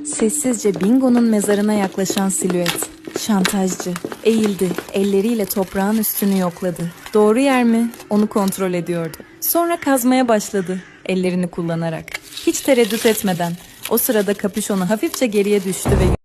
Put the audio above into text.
Sessizce Bingo'nun mezarına yaklaşan silüet. Şantajcı. Eğildi, elleriyle toprağın üstünü yokladı. Doğru yer mi? Onu kontrol ediyordu. Sonra kazmaya başladı, ellerini kullanarak. Hiç tereddüt etmeden. O sırada kapüşonu hafifçe geriye düştü ve